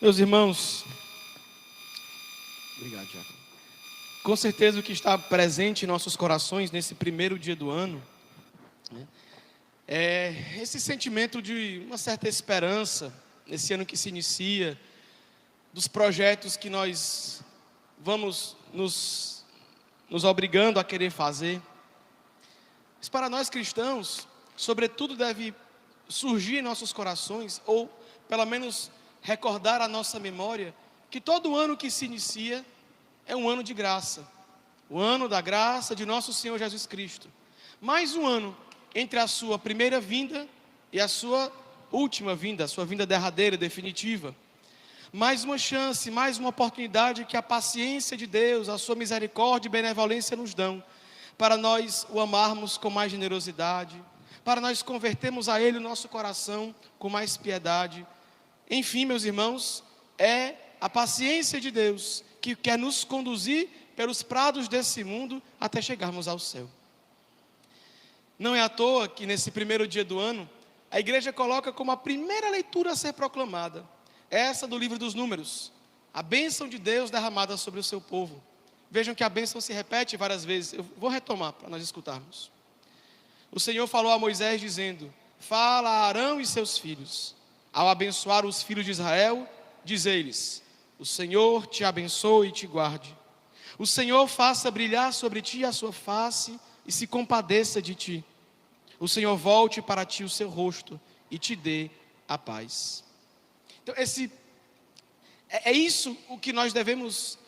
Meus irmãos, Obrigado, Tiago. com certeza o que está presente em nossos corações nesse primeiro dia do ano, né, é esse sentimento de uma certa esperança, nesse ano que se inicia, dos projetos que nós vamos nos obrigando a querer fazer. Mas para nós cristãos, sobretudo deve surgir em nossos corações, ou pelo menos recordar a nossa memória, que todo ano que se inicia é um ano de graça, o ano da graça de nosso Senhor Jesus Cristo. Mais um ano entre a sua primeira vinda e a sua última vinda, a sua vinda derradeira, definitiva. Mais uma chance, mais uma oportunidade que a paciência de Deus, a sua misericórdia e benevolência nos dão, para nós o amarmos com mais generosidade, para nós convertermos a Ele o nosso coração com mais piedade. Enfim, meus irmãos, é a paciência de Deus que quer nos conduzir pelos prados desse mundo até chegarmos ao céu. Não é à toa que nesse primeiro dia do ano, a igreja coloca como a primeira leitura a ser proclamada, essa do livro dos Números, a bênção de Deus derramada sobre o seu povo. Vejam que a bênção se repete várias vezes, eu vou retomar para nós escutarmos. O Senhor falou a Moisés dizendo: fala a Arão e seus filhos, ao abençoar os filhos de Israel, diz-lhes: o Senhor te abençoe e te guarde. O Senhor faça brilhar sobre ti a sua face e se compadeça de ti. O Senhor volte para ti o seu rosto e te dê a paz. Então, é isso o que nós devemos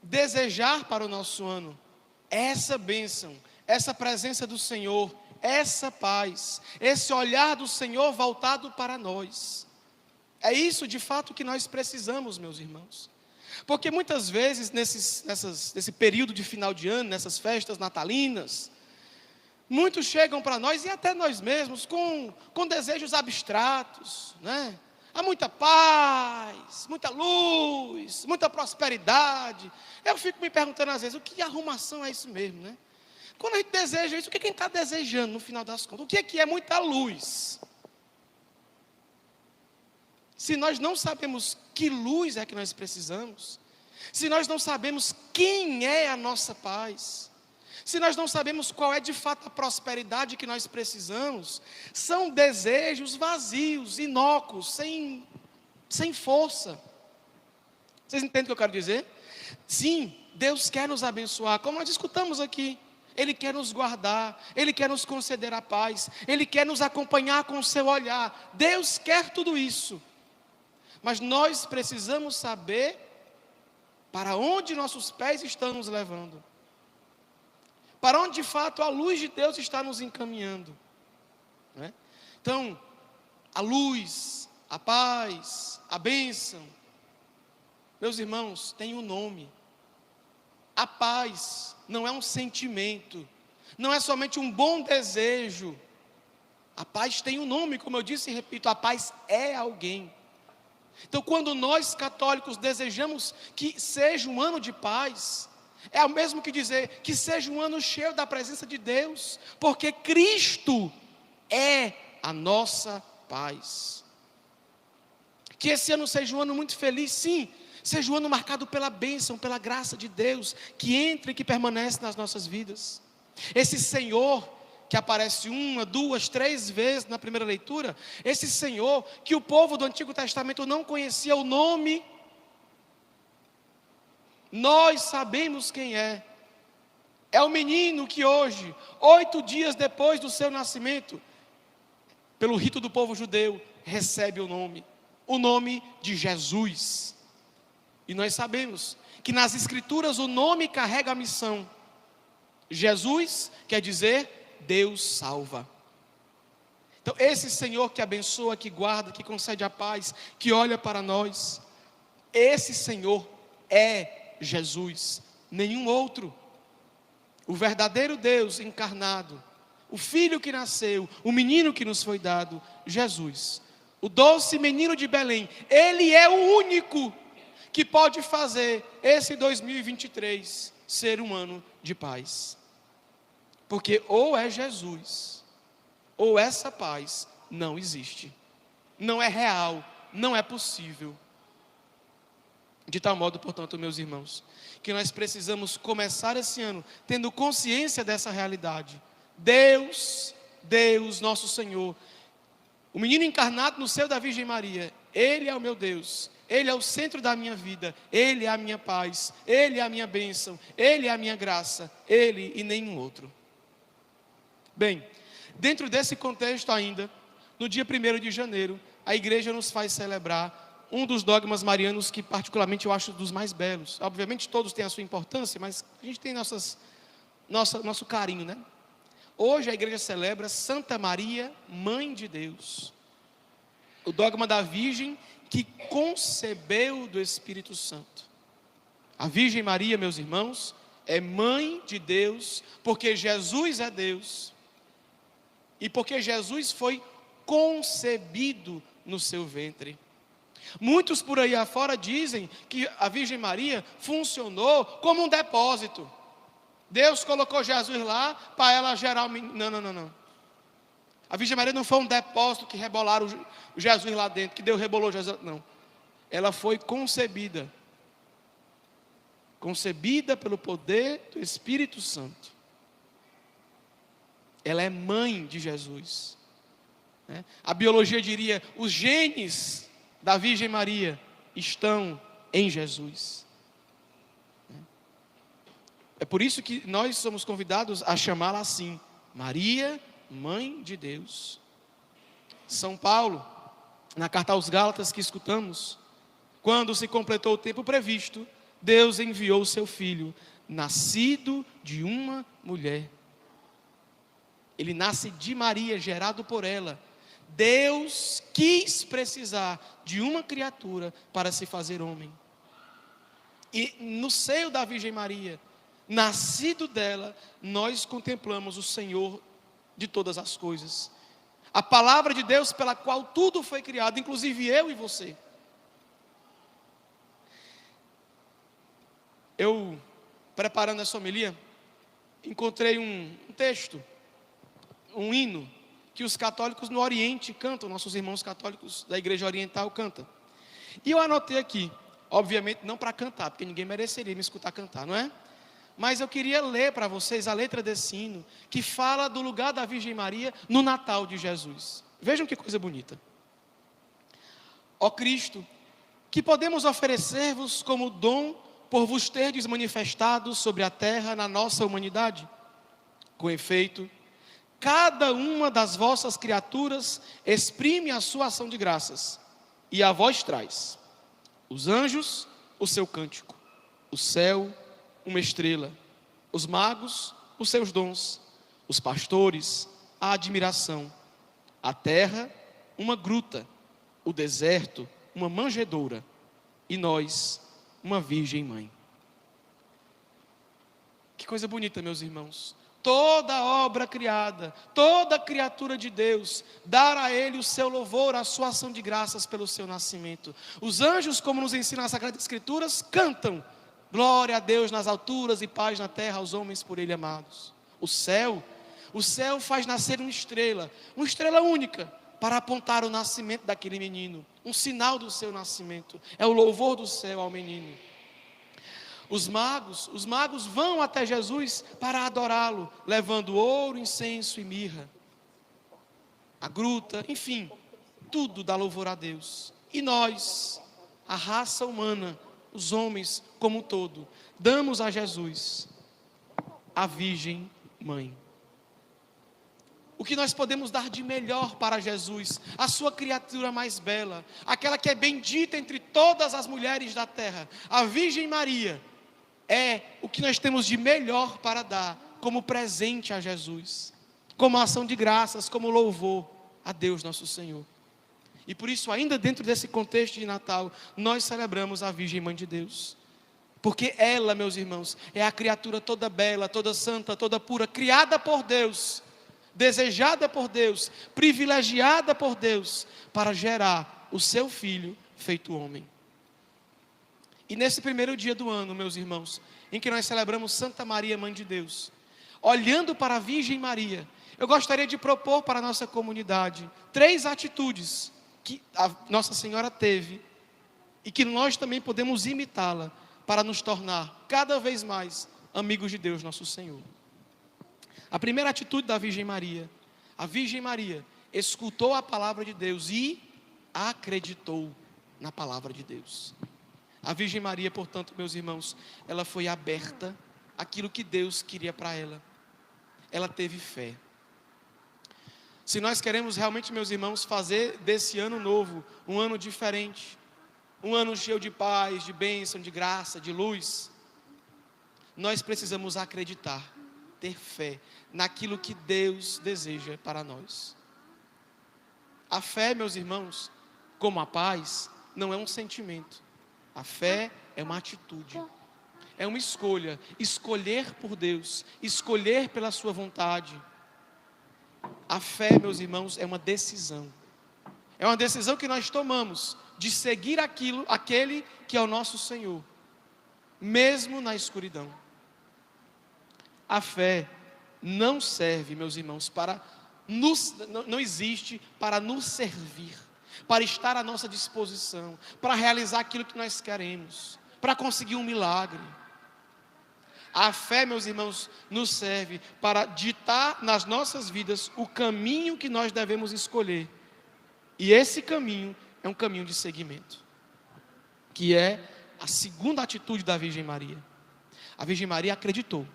desejar para o nosso ano. Essa bênção, essa presença do Senhor, essa paz, esse olhar do Senhor voltado para nós. É isso de fato que nós precisamos, meus irmãos. Porque muitas vezes nesse período de final de ano, nessas festas natalinas, muitos chegam para nós e até nós mesmos com desejos abstratos, né? Há muita paz, muita luz, muita prosperidade. Eu fico me perguntando às vezes, o que arrumação é isso mesmo, né? Quando a gente deseja isso, o que a gente está desejando no final das contas? O que é muita luz? Se nós não sabemos que luz é que nós precisamos, se nós não sabemos quem é a nossa paz, se nós não sabemos qual é de fato a prosperidade que nós precisamos, são desejos vazios, inócuos, sem força. Vocês entendem o que eu quero dizer? Sim, Deus quer nos abençoar, como nós escutamos aqui. Ele quer nos guardar, Ele quer nos conceder a paz, Ele quer nos acompanhar com o seu olhar. Deus quer tudo isso. Mas nós precisamos saber para onde nossos pés estão nos levando. Para onde de fato a luz de Deus está nos encaminhando, né? Então, a luz, a paz, a bênção, meus irmãos, tem um nome. A paz não é um sentimento, não é somente um bom desejo. A paz tem um nome, como eu disse e repito, a paz é alguém. Então, quando nós católicos desejamos que seja um ano de paz, é o mesmo que dizer que seja um ano cheio da presença de Deus, porque Cristo é a nossa paz. Que esse ano seja um ano muito feliz, sim, seja um ano marcado pela bênção, pela graça de Deus, que entra e que permanece nas nossas vidas. Esse Senhor que aparece 1, 2, 3 vezes na primeira leitura, esse Senhor que o povo do Antigo Testamento não conhecia o nome, nós sabemos quem é. É o menino que hoje, 8 dias depois do seu nascimento, pelo rito do povo judeu, recebe o nome de Jesus. E nós sabemos que nas Escrituras o nome carrega a missão. Jesus quer dizer Deus salva. Então esse Senhor que abençoa, que guarda, que concede a paz, que olha para nós, esse Senhor é Jesus, nenhum outro. O verdadeiro Deus encarnado, o Filho que nasceu, o menino que nos foi dado, Jesus, o doce menino de Belém. Ele é o único que pode fazer esse 2023 ser um ano de paz. Porque ou é Jesus, ou essa paz não existe, não é real, não é possível. De tal modo, portanto, meus irmãos, que nós precisamos começar esse ano tendo consciência dessa realidade. Deus, nosso Senhor, o menino encarnado no seio da Virgem Maria, Ele é o meu Deus, Ele é o centro da minha vida, Ele é a minha paz, Ele é a minha bênção, Ele é a minha graça, Ele e nenhum outro. Bem, dentro desse contexto ainda, no dia 1º de janeiro, a igreja nos faz celebrar um dos dogmas marianos que particularmente eu acho dos mais belos. Obviamente todos têm a sua importância, mas a gente tem nosso carinho, né? Hoje a igreja celebra Santa Maria, Mãe de Deus. O dogma da Virgem que concebeu do Espírito Santo. A Virgem Maria, meus irmãos, é Mãe de Deus, porque Jesus é Deus. E porque Jesus foi concebido no seu ventre. Muitos por aí afora dizem que a Virgem Maria funcionou como um depósito. Deus colocou Jesus lá para ela gerar o menino. Não. A Virgem Maria não foi um depósito que rebolaram o Jesus lá dentro, que Deus rebolou Jesus. Não. Ela foi concebida. Concebida pelo poder do Espírito Santo. Ela é mãe de Jesus. A biologia diria, os genes da Virgem Maria estão em Jesus. É por isso que nós somos convidados a chamá-la assim, Maria, Mãe de Deus. São Paulo, na carta aos Gálatas que escutamos, quando se completou o tempo previsto, Deus enviou o seu Filho, nascido de uma mulher. Ele nasce de Maria, gerado por ela. Deus quis precisar de uma criatura para se fazer homem. E no seio da Virgem Maria, nascido dela, nós contemplamos o Senhor de todas as coisas. A palavra de Deus pela qual tudo foi criado, inclusive eu e você. Eu, preparando essa homilia, encontrei um texto, um hino, que os católicos no Oriente cantam, nossos irmãos católicos da Igreja Oriental cantam. E eu anotei aqui, obviamente não para cantar, porque ninguém mereceria me escutar cantar, não é? Mas eu queria ler para vocês a letra desse hino, que fala do lugar da Virgem Maria no Natal de Jesus. Vejam que coisa bonita. Ó Cristo, que podemos oferecer-vos como dom por vos terdes manifestado sobre a terra na nossa humanidade? Com efeito, cada uma das vossas criaturas exprime a sua ação de graças, e a vós traz os anjos, o seu cântico, o céu, uma estrela, os magos, os seus dons, os pastores, a admiração, a terra, uma gruta, o deserto, uma manjedoura, e nós, uma Virgem Mãe. Que coisa bonita, meus irmãos. Toda obra criada, toda criatura de Deus, dar a Ele o seu louvor, a sua ação de graças pelo seu nascimento. Os anjos, como nos ensina a Sagrada Escrituras, cantam, glória a Deus nas alturas e paz na terra aos homens por Ele amados. O céu faz nascer uma estrela única, para apontar o nascimento daquele menino, um sinal do seu nascimento, é o louvor do céu ao menino. Os magos vão até Jesus para adorá-lo, levando ouro, incenso e mirra. A gruta, enfim, tudo dá louvor a Deus. E nós, a raça humana, os homens como um todo, damos a Jesus, a Virgem Mãe. O que nós podemos dar de melhor para Jesus, a sua criatura mais bela, aquela que é bendita entre todas as mulheres da terra, a Virgem Maria, é o que nós temos de melhor para dar como presente a Jesus, como ação de graças, como louvor a Deus nosso Senhor. E por isso, ainda dentro desse contexto de Natal, nós celebramos a Virgem Mãe de Deus. Porque ela, meus irmãos, é a criatura toda bela, toda santa, toda pura, criada por Deus, desejada por Deus, privilegiada por Deus, para gerar o seu Filho feito homem. E nesse primeiro dia do ano, meus irmãos, em que nós celebramos Santa Maria, Mãe de Deus, olhando para a Virgem Maria, eu gostaria de propor para a nossa comunidade 3 atitudes que a Nossa Senhora teve e que nós também podemos imitá-la para nos tornar cada vez mais amigos de Deus, nosso Senhor. A primeira atitude da Virgem Maria: a Virgem Maria escutou a palavra de Deus e acreditou na palavra de Deus. A Virgem Maria, portanto, meus irmãos, ela foi aberta àquilo que Deus queria para ela. Ela teve fé. Se nós queremos realmente, meus irmãos, fazer desse ano novo um ano diferente, um ano cheio de paz, de bênção, de graça, de luz, nós precisamos acreditar, ter fé naquilo que Deus deseja para nós. A fé, meus irmãos, como a paz, não é um sentimento. A fé é uma atitude, é uma escolha, escolher por Deus, escolher pela sua vontade. A fé, meus irmãos, é uma decisão. É uma decisão que nós tomamos de seguir aquele que é o nosso Senhor, mesmo na escuridão. A fé não serve, meus irmãos, não existe para nos servir, para estar à nossa disposição, para realizar aquilo que nós queremos, para conseguir um milagre. A fé, meus irmãos, nos serve para ditar nas nossas vidas o caminho que nós devemos escolher. E esse caminho é um caminho de seguimento, que é a segunda atitude da Virgem Maria. A Virgem Maria acreditou.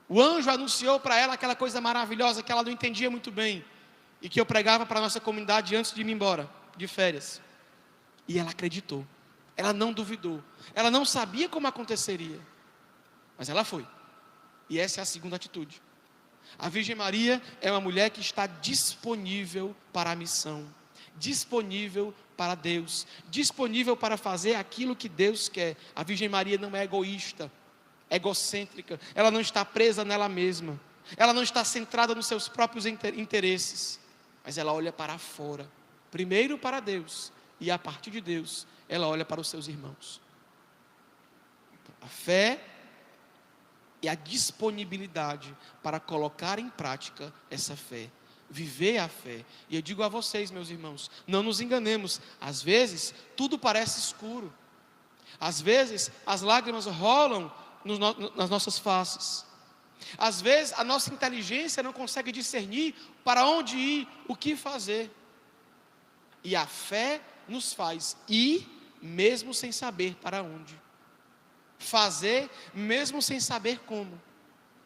O anjo anunciou para ela aquela coisa maravilhosa que ela não entendia muito bem, e que eu pregava para a nossa comunidade antes de ir embora, de férias. E ela acreditou, ela não duvidou, ela não sabia como aconteceria, mas ela foi. E essa é a segunda atitude. A Virgem Maria é uma mulher que está disponível para a missão, disponível para Deus, disponível para fazer aquilo que Deus quer. A Virgem Maria não é egoísta, egocêntrica, ela não está presa nela mesma, ela não está centrada nos seus próprios interesses, mas ela olha para fora, primeiro para Deus, e a partir de Deus, ela olha para os seus irmãos. A fé e a disponibilidade para colocar em prática essa fé, viver a fé. E eu digo a vocês, meus irmãos, não nos enganemos, às vezes tudo parece escuro, às vezes as lágrimas rolam nas nossas faces, às vezes a nossa inteligência não consegue discernir para onde ir, o que fazer, e a fé nos faz ir mesmo sem saber para onde, fazer mesmo sem saber como,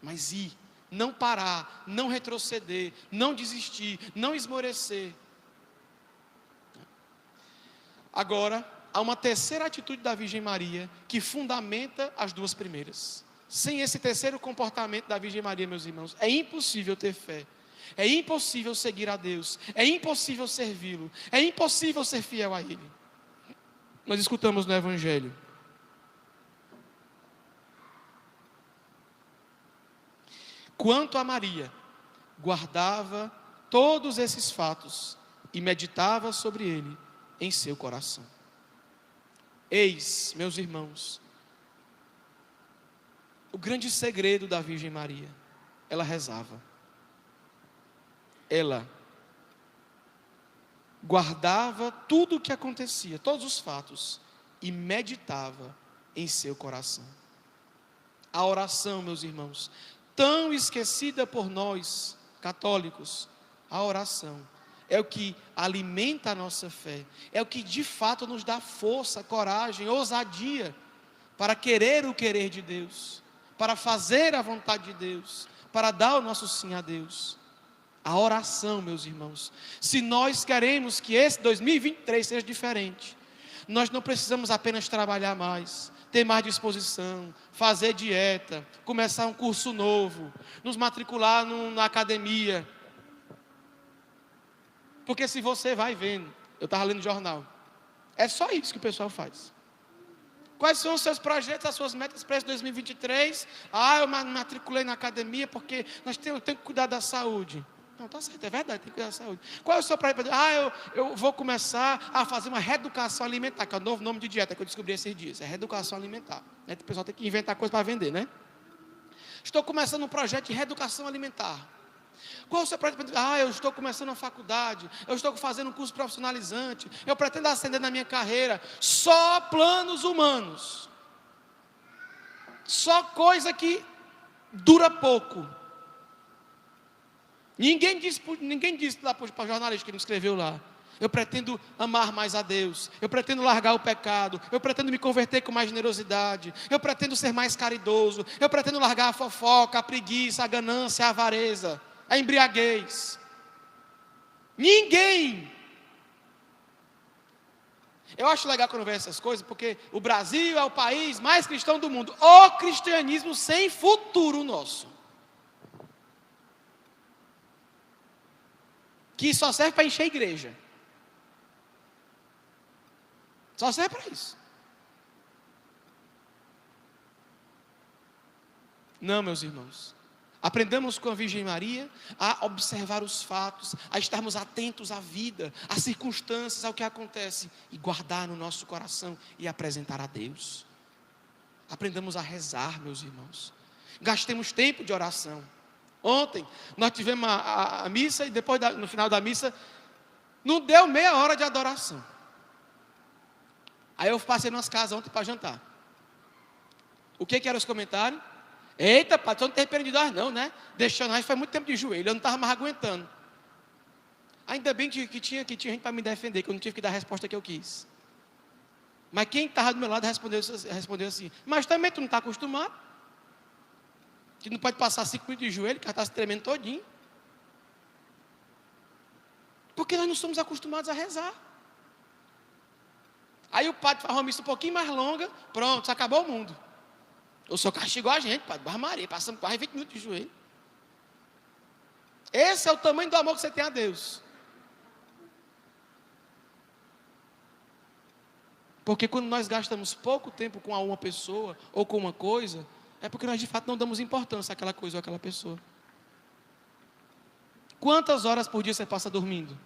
mas ir, não parar, não retroceder, não desistir, não esmorecer. Agora, há uma terceira atitude da Virgem Maria que fundamenta as duas primeiras. Sem esse terceiro comportamento da Virgem Maria, meus irmãos, é impossível ter fé, é impossível seguir a Deus, é impossível servi-lo, é impossível ser fiel a Ele. Nós escutamos no Evangelho: quanto a Maria, guardava todos esses fatos e meditava sobre ele em seu coração. Eis, meus irmãos, o grande segredo da Virgem Maria. Ela rezava, ela guardava tudo o que acontecia, todos os fatos, e meditava em seu coração. A oração, meus irmãos, tão esquecida por nós, católicos, a oração é o que alimenta a nossa fé, é o que de fato nos dá força, coragem, ousadia, para querer o querer de Deus, para fazer a vontade de Deus, para dar o nosso sim a Deus. A oração, meus irmãos, se nós queremos que esse 2023 seja diferente, nós não precisamos apenas trabalhar mais, ter mais disposição, fazer dieta, começar um curso novo, nos matricular na academia. Porque se você vai vendo, eu estava lendo jornal, é só isso que o pessoal faz. Quais são os seus projetos, as suas metas para esse 2023? Eu me matriculei na academia porque eu tenho que cuidar da saúde. Não, tá certo, é verdade, tem que cuidar da saúde. Qual é o seu projeto? Eu vou começar a fazer uma reeducação alimentar, que é o novo nome de dieta que eu descobri esses dias. É reeducação alimentar. O pessoal tem que inventar coisa para vender, né? Estou começando um projeto de reeducação alimentar. Qual o seu projeto? Ah, eu estou começando a faculdade, eu estou fazendo um curso profissionalizante, eu pretendo ascender na minha carreira. Só planos humanos, só coisa que dura pouco. Ninguém disse lá para o jornalista que ele escreveu lá: eu pretendo amar mais a Deus, eu pretendo largar o pecado, eu pretendo me converter com mais generosidade, eu pretendo ser mais caridoso, eu pretendo largar a fofoca, a preguiça, a ganância, a avareza, a embriaguez. Ninguém. Eu acho legal quando eu vejo essas coisas, porque o Brasil é o país mais cristão do mundo. O cristianismo sem futuro nosso, que só serve para encher a igreja. Só serve para isso. Não, meus irmãos. Aprendamos com a Virgem Maria a observar os fatos, a estarmos atentos à vida, às circunstâncias, ao que acontece, e guardar no nosso coração e apresentar a Deus. Aprendamos a rezar, meus irmãos. Gastemos tempo de oração. Ontem nós tivemos a missa, e depois no final da missa não deu meia hora de adoração. Aí eu passei nas casas ontem para jantar. O que eram os comentários? Eita, pai, tu não tem arrependido nós não, né? Deixando nós, foi muito tempo de joelho, eu não estava mais aguentando. Ainda bem que tinha gente para me defender, que eu não tive que dar a resposta que eu quis. Mas quem estava do meu lado respondeu assim: mas também tu não está acostumado? Que não pode passar 5 minutos de joelho, que já está se tremendo todinho. Porque nós não somos acostumados a rezar. Aí o padre faz uma missa um pouquinho mais longa, pronto, acabou o mundo. O senhor castigou a gente, padre, Barra Maria, passamos quase 20 minutos de joelho. Esse é o tamanho do amor que você tem a Deus. Porque quando nós gastamos pouco tempo com uma pessoa, ou com uma coisa, é porque nós de fato não damos importância àquela coisa ou àquela pessoa. Quantas horas por dia você passa dormindo?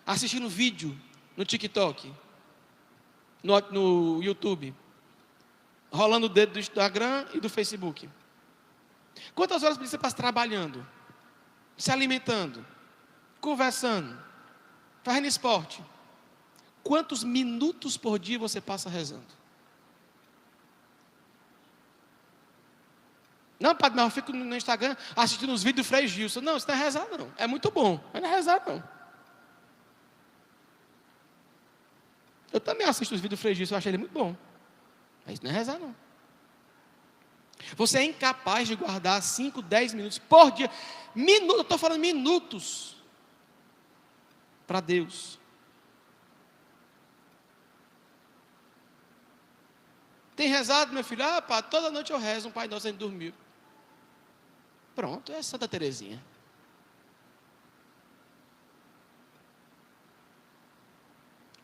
Assistindo vídeo no TikTok, no YouTube, rolando o dedo do Instagram e do Facebook. Quantas horas por dia você passa trabalhando, se alimentando, conversando, fazendo esporte? Quantos minutos por dia você passa rezando? Não, padre, mas eu fico no Instagram assistindo os vídeos do Frei Gilson. Não, isso não é rezar não. É muito bom, mas não é rezar não. Eu também assisto os vídeos do Frei Gilson, eu acho ele muito bom. Mas isso não é rezar não. Você é incapaz de guardar 5, 10 minutos por dia. Minutos, eu estou falando minutos. Para Deus. Tem rezado, meu filho? Ah, pá, toda noite eu rezo um Pai Nosso antes de dormir. Pronto, é Santa Terezinha.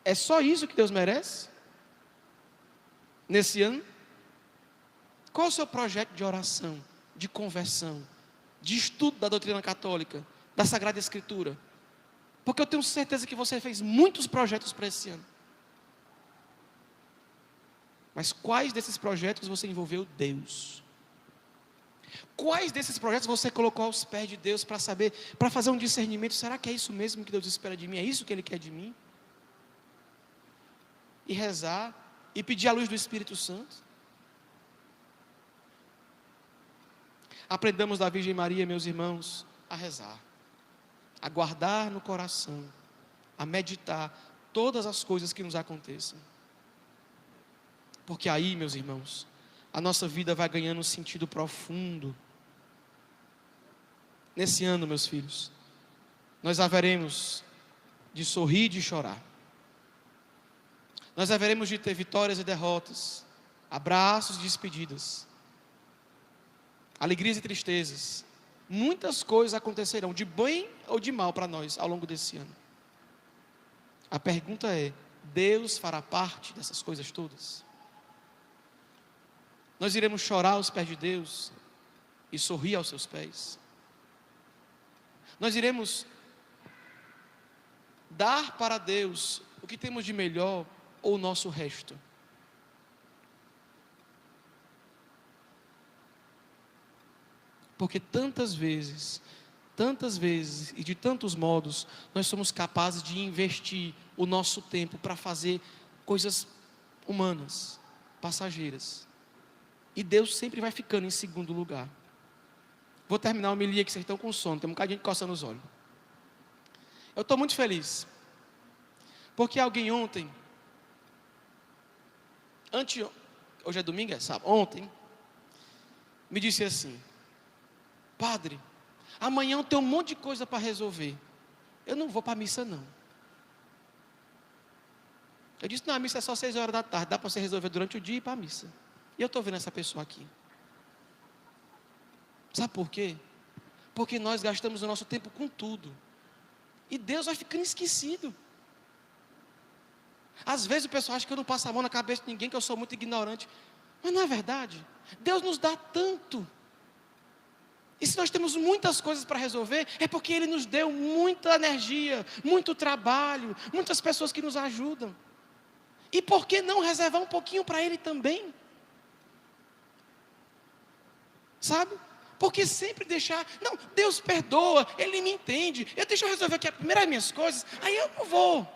É só isso que Deus merece? Nesse ano? Qual o seu projeto de oração, de conversão, de estudo da doutrina católica, da Sagrada Escritura? Porque eu tenho certeza que você fez muitos projetos para esse ano. Mas quais desses projetos você envolveu Deus? Quais desses projetos você colocou aos pés de Deus para saber, para fazer um discernimento? Será que é isso mesmo que Deus espera de mim? É isso que Ele quer de mim? E rezar, e pedir a luz do Espírito Santo. Aprendamos da Virgem Maria, meus irmãos, a rezar, a guardar no coração, a meditar todas as coisas que nos aconteçam. Porque aí, meus irmãos, a nossa vida vai ganhando um sentido profundo. Nesse ano, meus filhos, nós haveremos de sorrir e de chorar. Nós haveremos de ter vitórias e derrotas, abraços e despedidas, alegrias e tristezas. Muitas coisas acontecerão, de bem ou de mal para nós, ao longo desse ano. A pergunta é: Deus fará parte dessas coisas todas? Nós iremos chorar aos pés de Deus e sorrir aos seus pés? Nós iremos dar para Deus o que temos de melhor ou o nosso resto? Porque tantas vezes tantas vezes e de tantos modos, nós somos capazes de investir o nosso tempo para fazer coisas humanas, passageiras. E Deus sempre vai ficando em segundo lugar. Vou terminar a homilia que vocês estão com sono, tem um bocadinho de coçando os olhos. Eu estou muito feliz, porque alguém ontem, hoje é domingo, é sábado, ontem, me disse assim: padre, amanhã eu tenho um monte de coisa para resolver, eu não vou para a missa não. Eu disse: não, a missa é só 6 horas da tarde, dá para você resolver durante o dia e ir para a missa. E eu estou vendo essa pessoa aqui. Sabe por quê? Porque nós gastamos o nosso tempo com tudo, e Deus vai ficando esquecido. Às vezes o pessoal acha que eu não passo a mão na cabeça de ninguém, que eu sou muito ignorante, mas não é verdade. Deus nos dá tanto, e se nós temos muitas coisas para resolver, é porque Ele nos deu muita energia, muito trabalho, muitas pessoas que nos ajudam. E por que não reservar um pouquinho para Ele também? Sabe? Porque sempre deixar, não, Deus perdoa, Ele me entende, deixa eu resolver aqui primeiro as minhas coisas, aí eu não vou,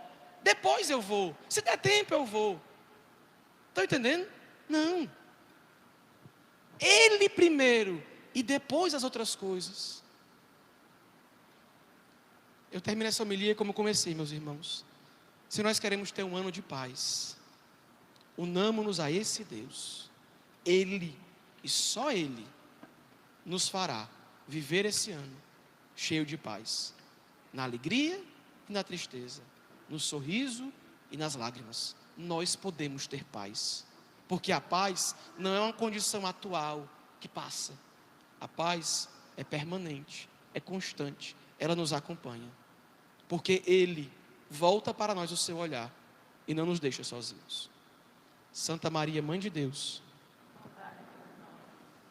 depois eu vou, se der tempo eu vou. Estão entendendo? Não. Ele primeiro, e depois as outras coisas. Eu termino essa homilia como comecei, meus irmãos. Se nós queremos ter um ano de paz, unamo-nos a esse Deus. Ele, e só Ele, nos fará viver esse ano cheio de paz, na alegria e na tristeza, no sorriso e nas lágrimas. Nós podemos ter paz, porque a paz não é uma condição atual que passa. A paz é permanente, é constante, ela nos acompanha, porque Ele volta para nós o seu olhar e não nos deixa sozinhos. Santa Maria, Mãe de Deus,